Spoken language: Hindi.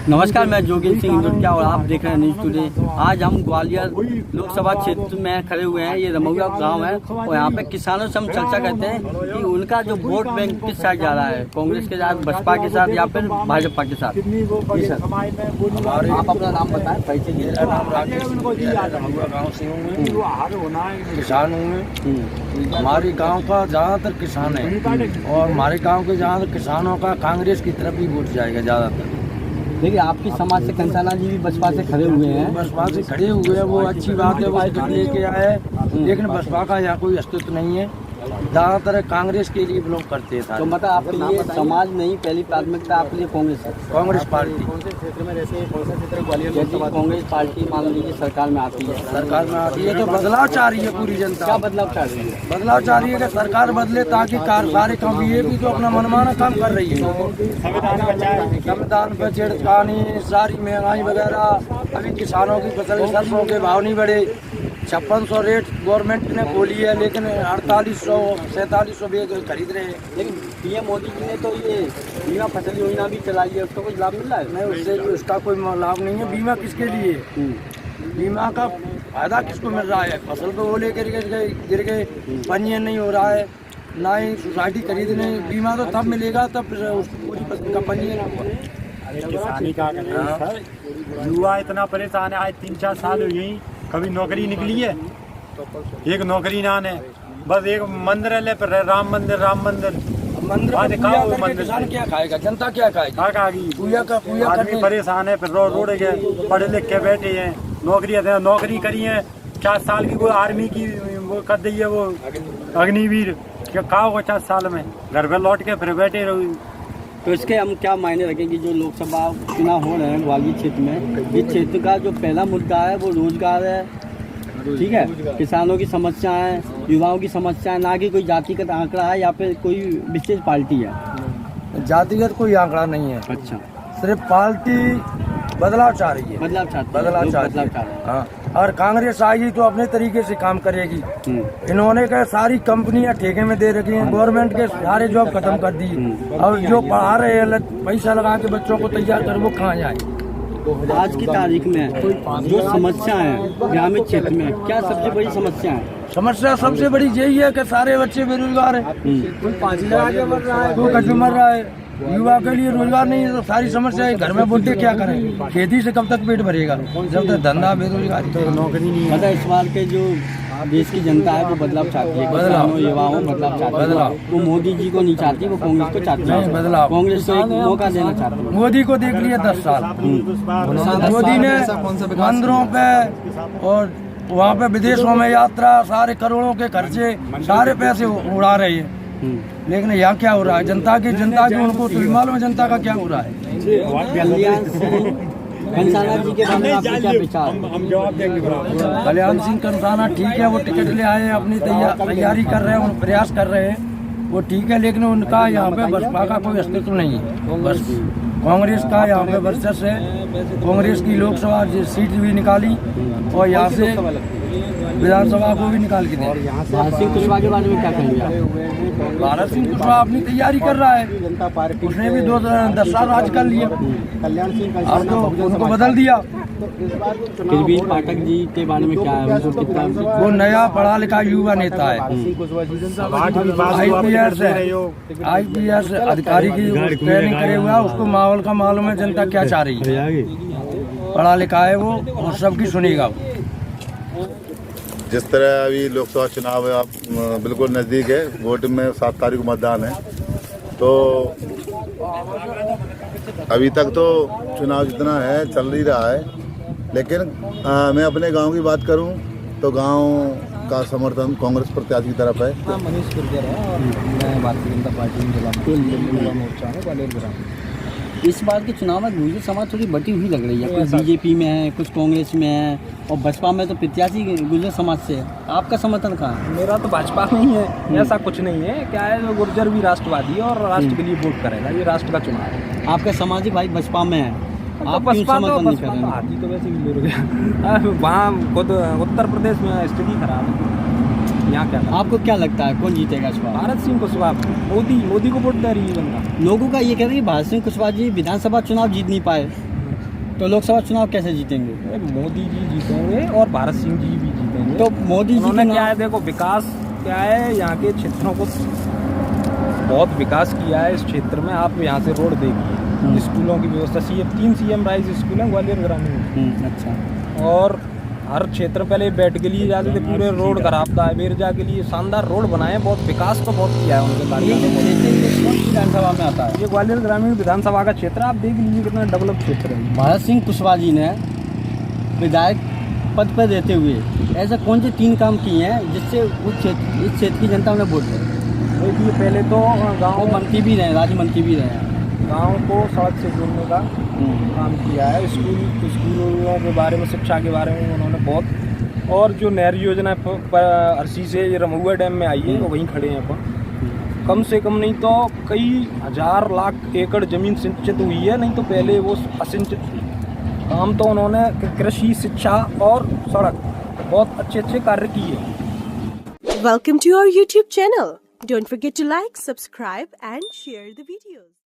नमस्कार, मैं जोगिंदर सिंह दुर्गा और आप देख रहे हैं न्यूज़ टुडे। आज हम ग्वालियर लोकसभा क्षेत्र में खड़े हुए हैं। ये रमौया गांव है और यहाँ पे किसानों से हम चर्चा करते हैं कि उनका जो वोट बैंक किस साइड जा रहा है, कांग्रेस के साथ, बसपा के साथ या फिर भाजपा के साथ। जी सर, आप अपना नाम बताएं। पैसे मेरा नाम राकेश रमौया गाँव से हूँ, किसान हूँ मैं। हमारे गांव का ज़्यादातर किसान है और हमारे गांव के ज़्यादातर किसानों का कांग्रेस की तरफ ही वोट जाएगा ज़्यादातर। देखिए, आपकी समाज से कंसाना जी भी बसपा से खड़े हुए हैं। बसपा से खड़े हुए हैं, वो अच्छी बात है, वो टिकट लेके आए, लेकिन बसपा का यहाँ कोई अस्तित्व नहीं है। ज़्यादातर कांग्रेस के लिए बिलोंग करते थे। तो मतलब आपके लिए समाज नहीं, पहली प्राथमिकता आपके लिए कांग्रेस है। कांग्रेस पार्टी कौन से क्षेत्र में रहते हैं, कौन सा क्षेत्र ग्वालियर लोकसभा कांग्रेस पार्टी मान लीजिए सरकार में आती है, तो बदलाव चाह रही है पूरी जनता। क्या बदलाव चाह रही है? बदलाव चाह रही है कि सरकार बदले ताकि सारे काम बीजेपी तो अपना मनमाना काम कर रही है। संविधान पर छेड़खानी, सारी महंगाई वगैरह, अभी किसानों की फसल सरसों के भाव नहीं बढ़े। 5600 रेट गवर्नमेंट ने खोली है, लेकिन 4800-4700 भी खरीद रहे हैं। लेकिन पीएम मोदी जी ने तो ये बीमा फसल योजना भी चलाई है, उसका कुछ लाभ मिल रहा है? नहीं, उससे उसका कोई लाभ नहीं है। बीमा किसके लिए? बीमा का फायदा किसको मिल रहा है? फसल पे ओले गिर गए, पंजीयन नहीं हो रहा है, ना ही सोसाइटी खरीदने। बीमा तो तब मिलेगा तब पूरी फसल का पंजीयन होगा। किसानी का सर, युवा इतना परेशान है। आज 3-4 साल हुई यही कभी नौकरी निकली है, एक नौकरी ना ने, बस एक मंदिर है पर राम मंदिर किसान क्या खाएगा, जनता क्या खाएगी? पूजा आदमी परेशान है, फिर रोड गए, पढ़े लिख के बैठे हैं, नौकरी करी है 4 साल की, कोई आर्मी की वो कर दी है, वो अग्निवीर क्या होगा 4 साल में, घर पे लौट के फिर बैठे रहो। तो इसके हम क्या मायने रखेंगे? जो लोकसभा चुनाव हो रहे हैं ग्वालियर क्षेत्र में, इस क्षेत्र का जो पहला मुद्दा है वो रोजगार है, ठीक है, किसानों की समस्या है, युवाओं की समस्या है, ना कि कोई जातिगत आंकड़ा है या फिर कोई विशेष पार्टी है। जातिगत कोई आंकड़ा नहीं है। अच्छा, सिर्फ पार्टी बदलाव चाह रही है। बदलाव चाहती है। हाँ, और कांग्रेस आएगी तो अपने तरीके से काम करेगी। इन्होंने क्या सारी कंपनियां ठेके में दे रखी हैं, गवर्नमेंट के सारे जॉब खत्म कर दी। और जो पढ़ा रहे हैं पैसा लगा के बच्चों को तैयार कर, वो कहाँ जाए? आज की तारीख में जो समस्या है ग्रामीण क्षेत्र में, क्या सबसे बड़ी समस्या है? समस्या सबसे बड़ी यही है कि सारे बच्चे बेरोजगार हैं। कोई 5 लगा के मर रहा है, कोई कच्चू मर रहा है। युवा के लिए रोजगार नहीं है तो सारी समस्या है। घर में बुढ़े क्या करें? खेती से कब तक पेट भरेगा जब तक धंधा बेरोजगारी तो नौकरी नहीं है। मतलब इस बार के जो देश की जनता है वो बदलाव चाहती है, बदलाव, युवाओं बदलाव चाहती है। बदलाव वो मोदी जी को नहीं चाहती, वो कांग्रेस को चाहती है। बदलाव कांग्रेस को एक मौका देना चाहती है। मोदी को देख लिया 10 साल। मोदी ने मंदिरों पे और वहाँ पे विदेशों में यात्रा, सारे करोड़ों के खर्चे, सारे पैसे उड़ा रहे हैं। लेकिन यहाँ क्या हो रहा है? जनता की उनको तो मालूम है जनता का क्या हो रहा है। कंसाना जी के बारे में आपका क्या विचार? हम जवाब देंगे। कल्याण सिंह कंसाना ठीक है, वो टिकट ले आए हैं, अपनी तैयारी कर रहे हैं, प्रयास कर रहे हैं, वो ठीक है, लेकिन उनका यहाँ पे बसपा का कोई अस्तित्व नहीं है। बस कांग्रेस का यहाँ पे वर्चस्व है। कांग्रेस की लोकसभा सीट भी निकाली और यहाँ से विधानसभा को भी निकाल के दिया। भारत सिंह कुशवाहा के बारे में क्या कहेंगे आप? भारत सिंह कुशवाहा अपनी तैयारी कर रहा है, उसने भी 10 साल राज कर लिया, अब तो उनको बदल दिया। किरबीर पाठक जी के बारे में क्या है? उनको कितना? वो नया पढ़ा लिखा युवा नेता है, IPS अधिकारी की ट्रेनिंग करे हुआ है, उसको माहौल का मालूम है जनता क्या चाह रही है। पढ़ा लिखा है वो, और सबकी सुनेगा। जिस तरह अभी लोकसभा चुनाव है, आप बिल्कुल नज़दीक है, वोट में 7 तारीख को मतदान है, तो अभी तक तो चुनाव जितना है चल ही रहा है। लेकिन मैं अपने गांव की बात करूं तो गांव का समर्थन कांग्रेस प्रत्याशी की तरफ है। मनीष गुर्जर है और मैं भारतीय जनता पार्टी में जिला मोर्चा में ग्वालियर ग्राम। इस बार के चुनाव में गुर्जर समाज थोड़ी बटी हुई लग रही है, कुछ बीजेपी में है, कुछ कांग्रेस में है, और बसपा में तो प्रत्याशी गुर्जर समाज से है। आपका समर्थन कहाँ है? मेरा तो भाजपा में ही है, ऐसा कुछ नहीं है। क्या है, जो गुर्जर भी राष्ट्रवादी है और राष्ट्र के लिए वोट करेगा, ये राष्ट्र का चुनाव है। आपका सामाजिक भाई बसपा में है, आप क्यों बसपा समर्थन नहीं कर रहे हैं? हाथी तो वैसे भी ले गया वहाँ खुद उत्तर प्रदेश में स्थिति खराब है, यहाँ क्या? आपको क्या लगता है कौन जीतेगा इस बार? भारत सिंह कुशवाहा। मोदी को वोट दे रही है जनता। लोगों का ये कहना है कि भारत सिंह कुशवाहा जी विधानसभा चुनाव जीत नहीं पाए, तो लोकसभा चुनाव कैसे जीतेंगे? मोदी जी जीतेंगे और भारत सिंह जी भी जीतेंगे। तो मोदी जी उन्होंने के क्या है, नाम- देखो विकास क्या है, यहाँ के क्षेत्रों को बहुत विकास किया है। इस क्षेत्र में आप यहाँ से रोड देखिए, स्कूलों की व्यवस्था, 3 CM राइज स्कूल हैं ग्वालियर ग्रामीण। अच्छा। और हर क्षेत्र पहले बैठ के लिए जाते थे, पूरे रोड खराब था, बेरजा के लिए शानदार रोड बनाए, बहुत विकास तो बहुत किया है उनके ये कार्यकाल जो में। क्षेत्र है, कौन सी विधानसभा में आता है? ये ग्वालियर ग्रामीण विधानसभा का क्षेत्र आप देख लीजिए कितना डेवलप क्षेत्र है। भारत सिंह कुशवाहा जी ने विधायक पद पर रहते हुए ऐसा कौन से 3 काम किए हैं जिससे इस क्षेत्र की जनता उन्हें वोट दे? देखिए पहले तो वो गाँव मंत्री भी रहे, राज्य मंत्री भी रहे हैं। गाँव को सड़क से जोड़ने का काम किया है। स्कूलों के बारे में, शिक्षा के बारे में उन्होंने बहुत, और जो नहर योजना हरसी से ये रमहुआ डैम में आई है, वो वहीं खड़े हैं अपन। कम से कम नहीं तो कई हजार लाख एकड़ जमीन सिंचित हुई है, नहीं तो पहले वो असिंचित थी। काम तो उन्होंने कृषि, शिक्षा और सड़क बहुत अच्छे कार्य किए। Welcome to our YouTube channel. Don't forget to like, subscribe and share the videos.